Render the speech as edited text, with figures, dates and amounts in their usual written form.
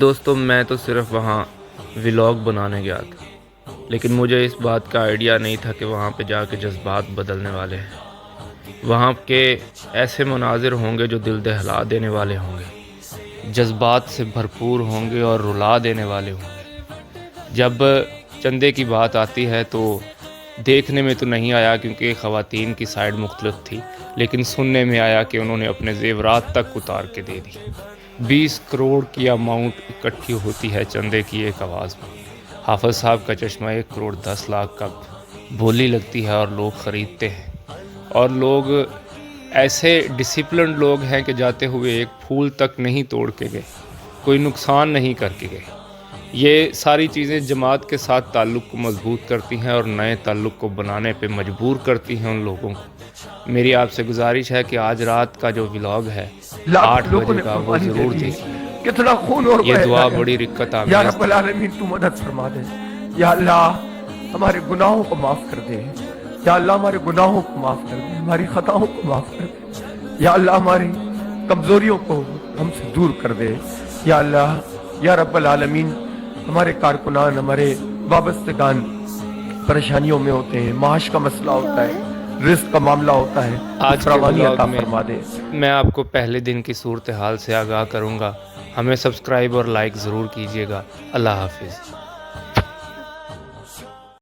دوستوں میں تو صرف وہاں ولاگ بنانے گیا تھا، لیکن مجھے اس بات کا آئیڈیا نہیں تھا کہ وہاں پہ جا کے جذبات بدلنے والے ہیں۔ وہاں کے ایسے مناظر ہوں گے جو دل دہلا دینے والے ہوں گے، جذبات سے بھرپور ہوں گے اور رلا دینے والے ہوں گے۔ جب چندے کی بات آتی ہے تو دیکھنے میں تو نہیں آیا کیونکہ خواتین کی سائیڈ مختلف تھی، لیکن سننے میں آیا کہ انہوں نے اپنے زیورات تک اتار کے دے دی۔ 20 کروڑ کی اماؤنٹ اکٹھی ہوتی ہے چندے کی ایک آواز میں۔ حافظ صاحب کا چشمہ 1 کروڑ 10 لاکھ کا بولی لگتی ہے اور لوگ خریدتے ہیں، اور لوگ ایسے ڈسپلنڈ لوگ ہیں کہ جاتے ہوئے ایک پھول تک نہیں توڑ کے گئے، کوئی نقصان نہیں کر کے گئے۔ یہ ساری چیزیں جماعت کے ساتھ تعلق کو مضبوط کرتی ہیں اور نئے تعلق کو بنانے پہ مجبور کرتی ہیں ان لوگوں کو۔ میری آپ سے گزارش ہے کہ آج رات کا جو ولاگ ہے 8 بجے کا، وہ ضرور دیکھیے۔ کتنا خون اور یہ دعا بہتا بڑی ہے۔ رکت یا آمیز رب العالمین تو مدد فرما دے۔ یا اللہ ہمارے گناہوں کو معاف کر دے۔ یا اللہ ہمارے گناہوں کو معاف کر دے، ہماری خطاؤں کو معاف کر دے۔ یا اللہ ہماری کمزوریوں کو ہم سے دور کر دے۔ یا اللہ یا رب العالمین ہمارے کارکنان، ہمارے وابستگان پریشانیوں میں ہوتے ہیں، معاش کا مسئلہ ہوتا ہے، رزق کا معاملہ ہوتا ہے، آج کے فراوانی ولاگ عطا میں فرما دے۔ میں آپ کو پہلے دن کی صورتحال سے آگاہ کروں گا۔ ہمیں سبسکرائب اور لائک ضرور کیجیے گا۔ اللہ حافظ۔